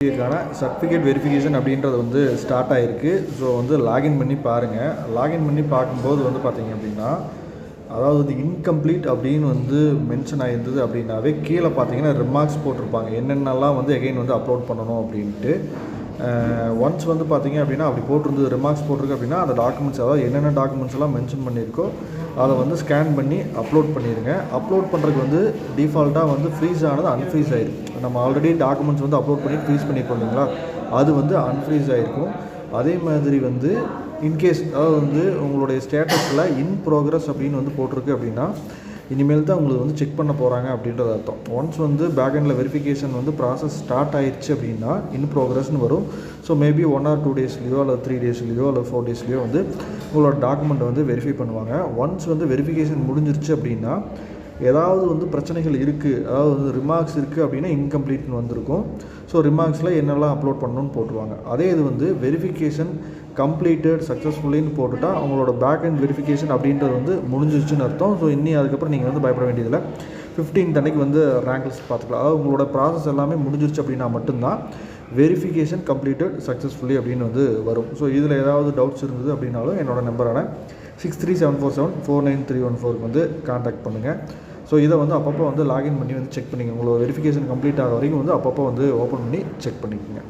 இதுக்கான certificate verification அப்படின்றது வந்து ஸ்டார்ட் ஆகிருக்கு. ஸோ வந்து லாகின் பண்ணி பாருங்கள். லாகின் பண்ணி பார்க்கும்போது வந்து பார்த்திங்க அப்படின்னா, அதாவது இன்கம்ப்ளீட் அப்படின்னு வந்து மென்ஷன் ஆகிருந்தது அப்படின்னாவே கீழே பார்த்தீங்கன்னா ரிமார்க்ஸ் போட்டிருப்பாங்க, என்னென்னலாம் வந்து எகைன் வந்து அப்லோட் பண்ணணும் அப்படின்ட்டு. ஒன்ஸ் வந்து பார்த்திங்க அப்படின்னா அப்படி போட்டிருந்தது, ரிமார்க்ஸ் போட்டிருக்கு அப்படின்னா அந்த டாக்குமெண்ட்ஸ், அதாவது என்னென்ன டாக்குமெண்ட்ஸ் எல்லாம் மென்ஷன் பண்ணியிருக்கோ அதை வந்து ஸ்கேன் பண்ணி அப்லோட் பண்ணிடுங்க. அப்லோட் பண்ணுறதுக்கு வந்து டிஃபால்ட்டாக வந்து ஃப்ரீஸ் ஆனது அன்ஃப்ரீஸ் ஆகிருக்கு. நம்ம ஆல்ரெடி டாக்குமெண்ட்ஸ் வந்து அப்லோட் பண்ணி ஃப்ரீஸ் பண்ணியிருக்கோம் இல்லைங்களா, அது வந்து அன்ஃப்ரீஸ் ஆகிருக்கும். அதே மாதிரி வந்து இன்கேஸ் அதாவது வந்து உங்களுடைய ஸ்டேட்டஸில் இன் ப்ரோக்ரஸ் அப்படின்னு வந்து போட்டிருக்கு அப்படின்னா இனிமேல் தான் உங்களுக்கு வந்து செக் பண்ண போகிறாங்க அப்படின்றது அர்த்தம். ஒன்ஸ் வந்து பேக்எண்டில் வெரிஃபிகேஷன் வந்து ப்ராசஸ் ஸ்டார்ட் ஆயிடுச்சு அப்படின்னா இன் ப்ரோக்ரஸ்னு வரும். ஸோ மேபி 1 or 2 டேஸ்லையோ அல்லது 3 டேஸ்லையோ அல்லது 4 டேஸ்லையோ வந்து உங்களோட டாக்குமெண்ட்டை வந்து வெரிஃபை பண்ணுவாங்க. ஒன்ஸ் வந்து வெரிஃபிகேஷன் முடிஞ்சிருச்சு அப்படின்னா ஏதாவது வந்து பிரச்சனைகள் இருக்குது, அதாவது வந்து ரிமார்க்ஸ் இருக்குது அப்படின்னா இன்கம்ப்ளீட்னு வந்திருக்கும். ஸோ ரிமார்க்ஸில் என்னெல்லாம் அப்லோட் பண்ணணும்னு போட்டுருவாங்க. அதே இது வந்து வெரிஃபிகேஷன் கம்ப்ளீட்டட் சக்ஸஸ்ஃபுல்லின்னு போட்டுட்டா அவங்களோட பேக் அண்ட் வெரிஃபிகேஷன் அப்படின்றது வந்து முடிஞ்சிருச்சுன்னு அர்த்தம். ஸோ அதுக்கப்புறம் நீங்கள் வந்து பயப்பட வேண்டியதில்லை. 15th அன்னைக்கு வந்து ரேங்க் லிஸ்ட் பார்த்துக்கலாம். அதாவது உங்களோட ப்ராசஸ் எல்லாமே முடிஞ்சிருச்சு அப்படின்னா மட்டும்தான் வெரிஃபிகேஷன் கம்ப்ளீட்டட் சக்ஸஸ்ஃபுல்லி அப்படின்னு வந்து வரும். ஸோ இதில் ஏதாவது டவுட்ஸ் இருந்தது அப்படின்னாலும் என்னோடய நம்பரான 6374749314 வந்து கான்டாக்ட் பண்ணுங்கள். ஸோ இதை வந்து அப்பப்போ வந்து லாகின் பண்ணி வந்து செக் பண்ணிக்கோங்க. உங்களோட வெரிஃபிகேஷன் கம்ப்ளீட் ஆக வரைக்கும் வந்து அப்பப்போ வந்து ஓப்பன் பண்ணி செக் பண்ணிக்கோங்க.